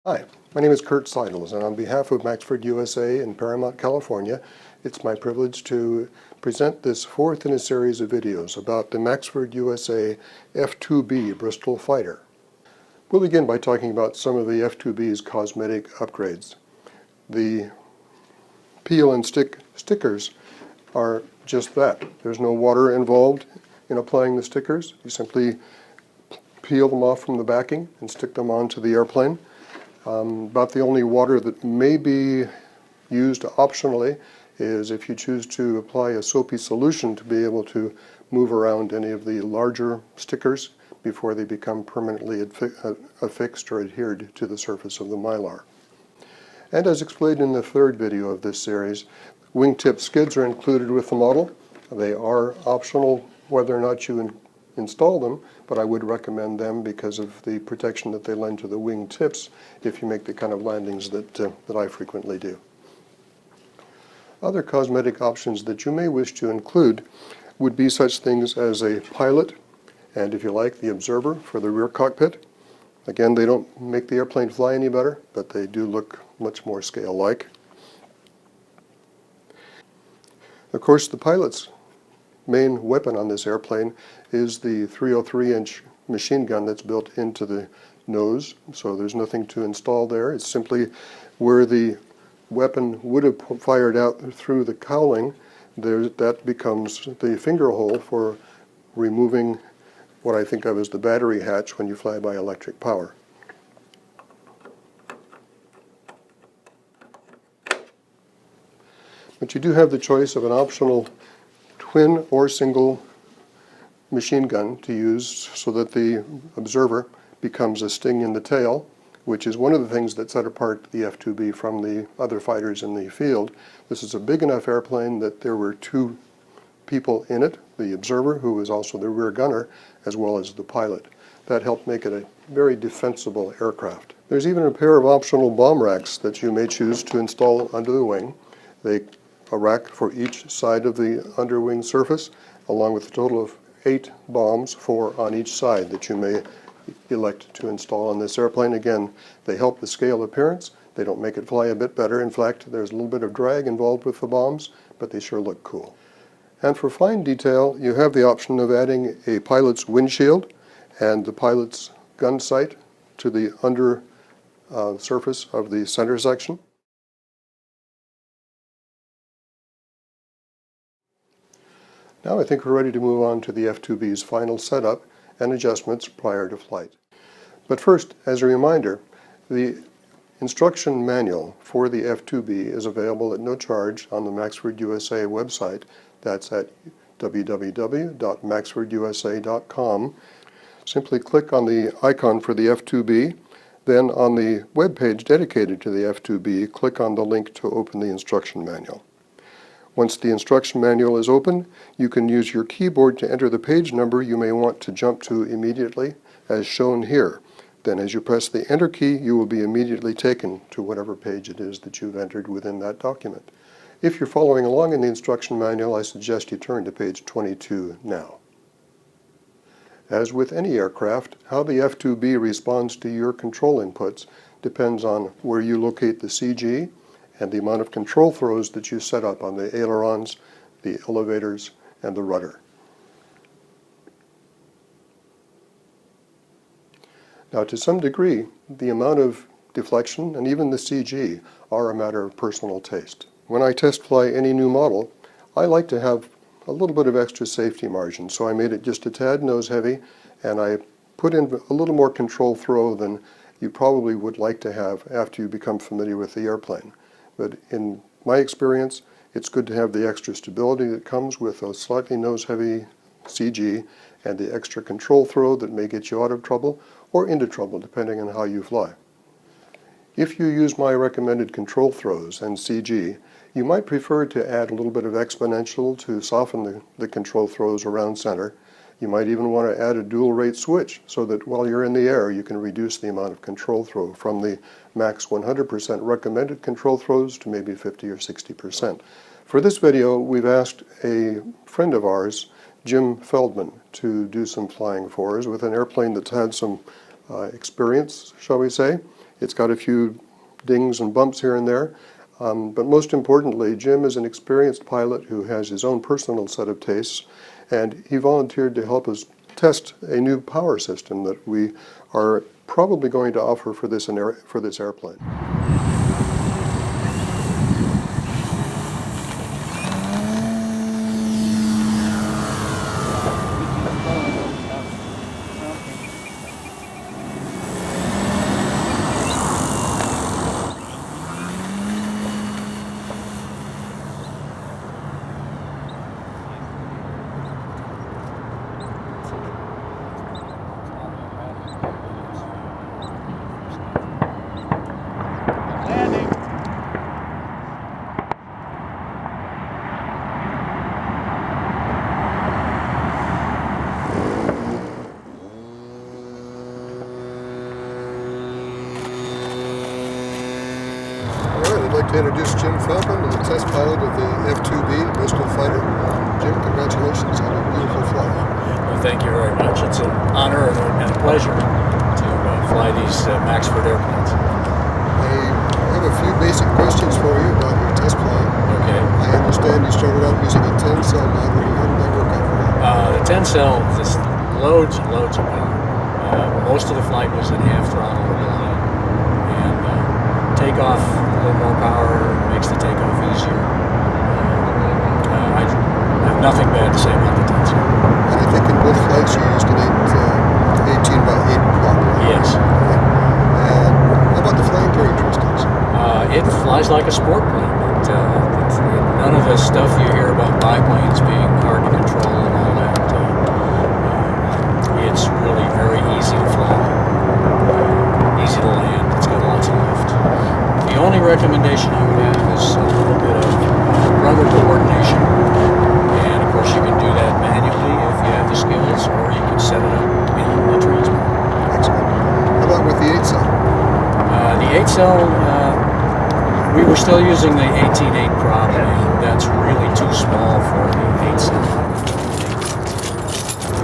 Hi, my name is Kurt Seidels, and on behalf of Maxford USA in Paramount, California, it's my privilege to present this fourth in a series of videos about the Maxford USA F2B Bristol Fighter. We'll begin by talking about some of the F2B's cosmetic upgrades. The peel and stick stickers are just that. There's no water involved in applying the stickers. You simply peel them off from the backing and stick them onto the airplane. About the only water that may be used optionally is if you choose to apply a soapy solution to be able to move around any of the larger stickers before they become permanently affixed or adhered to the surface of the mylar. And as explained in the third video of this series, wingtip skids are included with the model. They are optional whether or not you install them, but I would recommend them because of the protection that they lend to the wing tips if you make the kind of landings that I frequently do. Other cosmetic options that you may wish to include would be such things as a pilot and, if you like, the observer for the rear cockpit. Again, they don't make the airplane fly any better, but they do look much more scale-like. Of course, the pilot's main weapon on this airplane is the 303-inch machine gun that's built into the nose, so there's nothing to install there. It's simply where the weapon would have fired out through the cowling, that becomes the finger hole for removing what I think of as the battery hatch when you fly by electric power. But you do have the choice of an optional twin or single machine gun to use so that the observer becomes a sting in the tail, which is one of the things that set apart the F2B from the other fighters in the field. This is a big enough airplane that there were two people in it, the observer, who was also the rear gunner, as well as the pilot. That helped make it a very defensible aircraft. There's even a pair of optional bomb racks that you may choose to install under the wing. A rack for each side of the underwing surface, along with a total of 8 bombs, 4 on each side, that you may elect to install on this airplane. Again, they help the scale appearance. They don't make it fly a bit better. In fact, there's a little bit of drag involved with the bombs, but they sure look cool. And for fine detail, you have the option of adding a pilot's windshield and the pilot's gun sight to the under surface of the center section. Now I think we're ready to move on to the F2B's final setup and adjustments prior to flight. But first, as a reminder, the instruction manual for the F2B is available at no charge on the Maxford USA website. That's at www.maxfordusa.com. Simply click on the icon for the F2B, then on the web page dedicated to the F2B, click on the link to open the instruction manual. Once the instruction manual is open, you can use your keyboard to enter the page number you may want to jump to immediately, as shown here. Then as you press the Enter key, you will be immediately taken to whatever page it is that you've entered within that document. If you're following along in the instruction manual, I suggest you turn to page 22 now. As with any aircraft, how the F2B responds to your control inputs depends on where you locate the CG and the amount of control throws that you set up on the ailerons, the elevators, and the rudder. Now, to some degree, the amount of deflection and even the CG are a matter of personal taste. When I test fly any new model, I like to have a little bit of extra safety margin, so I made it just a tad nose heavy, and I put in a little more control throw than you probably would like to have after you become familiar with the airplane. But in my experience, it's good to have the extra stability that comes with a slightly nose-heavy CG and the extra control throw that may get you out of trouble or into trouble, depending on how you fly. If you use my recommended control throws and CG, you might prefer to add a little bit of exponential to soften the control throws around center. You might even want to add a dual rate switch so that while you're in the air you can reduce the amount of control throw from the max 100% recommended control throws to maybe 50 or 60%. For this video, we've asked a friend of ours, Jim Feldman, to do some flying for us with an airplane that's had some experience, shall we say. It's got a few dings and bumps here and there. But most importantly, Jim is an experienced pilot who has his own personal set of tastes, and he volunteered to help us test a new power system that we are probably going to offer for this airplane. I'd like to introduce Jim Feldman, the test pilot of the F2B Bristol Fighter. Jim, congratulations on a beautiful flight. Well, thank you very much. It's an honor and a pleasure to fly these Maxford airplanes. I have a few basic questions for you about your test flight. Okay. I understand you started out using a 10-cell battery. How did that work out for you? The 10-cell, just loads and loads of power. Most of the flight was at half throttle or below. And takeoff, a little more power makes the takeoff easier. I have nothing bad to say about the 10-cell. And I think in both flights you used an 18 by 8 block. Yes. And how about the flying characteristics? It flies like a sport plane. None of the stuff you hear about biplanes being hard to control and all that. It's really very easy to fly, easy to land. It's got lots of lift. The only recommendation I would have is a little bit of rudder coordination. And of course you can do that manually if you have the skills, or you can set it up in the transponder. Excellent. How about with the 8-cell? The 8-cell, we were still using the 18.8 prop, and that's really too small for the 8-cell.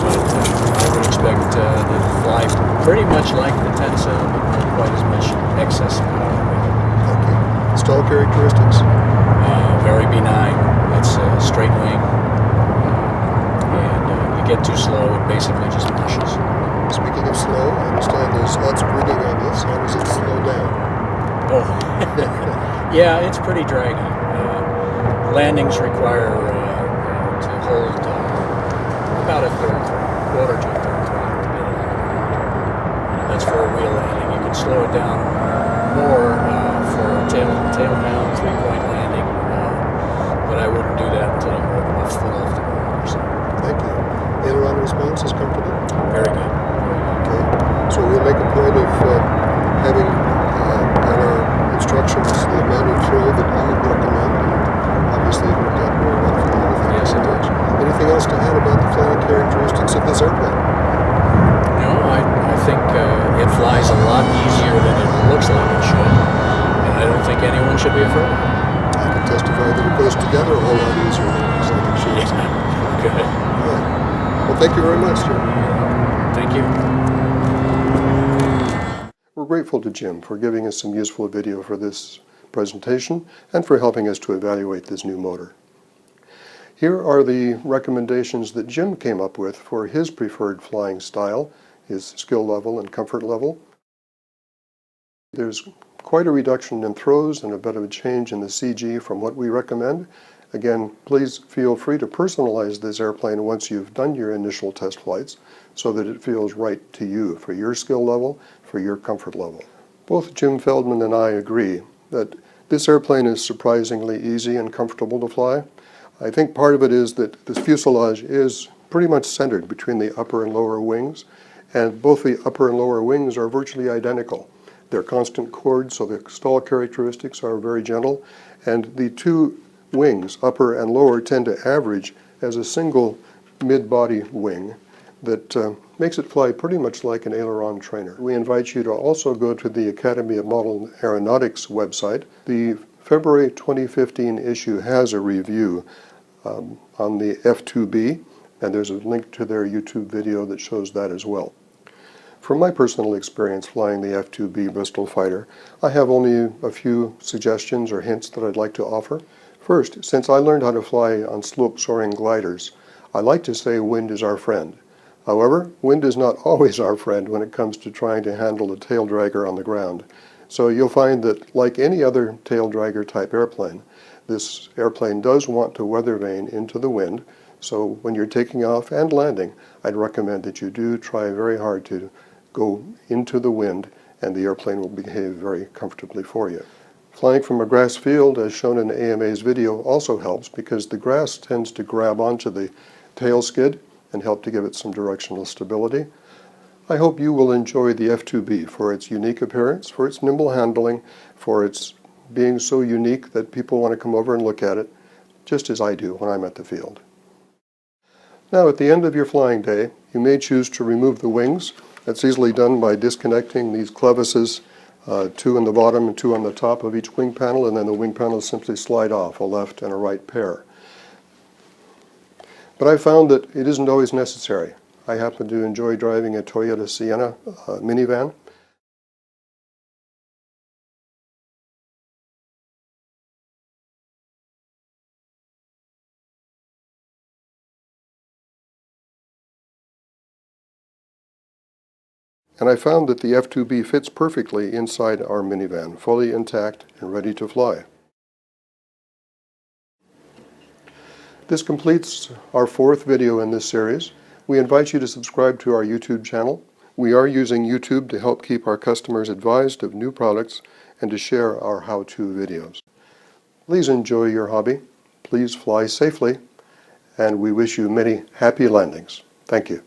But I would expect to fly pretty much like the 10-cell, but not quite as much excess power. Thank you. Stall characteristics? Very benign. It's a straight wing, and you get too slow, it basically just pushes. Speaking of slow, I understand there's lots of rigging on this. How does it slow down? Oh, yeah, it's pretty draggy. Landings require to hold about a quarter to a third throttle. That's for a wheel landing. You can slow it down more for a tail down, 3-point landing, but I wouldn't do that until I'm a foot off the ground or something. Thank you. Aileron response is comfortable? Very good. Okay. So we'll make a point of having on our instructions the amount of throw that you would recommend. Obviously it worked out very well for you. Yes, it does. Anything else to add about the flying characteristics of this airplane? No, I think it flies a lot easier than it looks like it should, and I don't think anyone should be afraid of it. I can testify that it goes together a whole lot easier than it looks like it should. Yeah, good. Right. Well, thank you very much, Jim. Thank you. We're grateful to Jim for giving us some useful video for this presentation and for helping us to evaluate this new motor. Here are the recommendations that Jim came up with for his preferred flying style, his skill level and comfort level. There's quite a reduction in throws and a bit of a change in the CG from what we recommend. Again, please feel free to personalize this airplane once you've done your initial test flights so that it feels right to you for your skill level, for your comfort level. Both Jim Feldman and I agree that this airplane is surprisingly easy and comfortable to fly. I think part of it is that this fuselage is pretty much centered between the upper and lower wings, and both the upper and lower wings are virtually identical. They're constant chords, so the stall characteristics are very gentle, and the two wings, upper and lower, tend to average as a single mid-body wing that makes it fly pretty much like an aileron trainer. We invite you to also go to the Academy of Model Aeronautics website. The February 2015 issue has a review on the F2B, and there's a link to their YouTube video that shows that as well. From my personal experience flying the F2B Bristol Fighter, I have only a few suggestions or hints that I'd like to offer. First, since I learned how to fly on slope-soaring gliders, I like to say wind is our friend. However, wind is not always our friend when it comes to trying to handle a tail dragger on the ground. So you'll find that, like any other tail dragger type airplane, this airplane does want to weather vane into the wind. So when you're taking off and landing, I'd recommend that you do try very hard to go into the wind, and the airplane will behave very comfortably for you. Flying from a grass field, as shown in AMA's video, also helps because the grass tends to grab onto the tail skid and help to give it some directional stability. I hope you will enjoy the F2B for its unique appearance, for its nimble handling, for its being so unique that people want to come over and look at it, just as I do when I'm at the field. Now, at the end of your flying day, you may choose to remove the wings. That's easily done by disconnecting these clevises, two on the bottom and two on the top of each wing panel, and then the wing panels simply slide off, a left and a right pair. But I found that it isn't always necessary. I happen to enjoy driving a Toyota Sienna minivan. And I found that the F2B fits perfectly inside our minivan, fully intact and ready to fly. This completes our fourth video in this series. We invite you to subscribe to our YouTube channel. We are using YouTube to help keep our customers advised of new products and to share our how-to videos. Please enjoy your hobby. Please fly safely, and we wish you many happy landings. Thank you.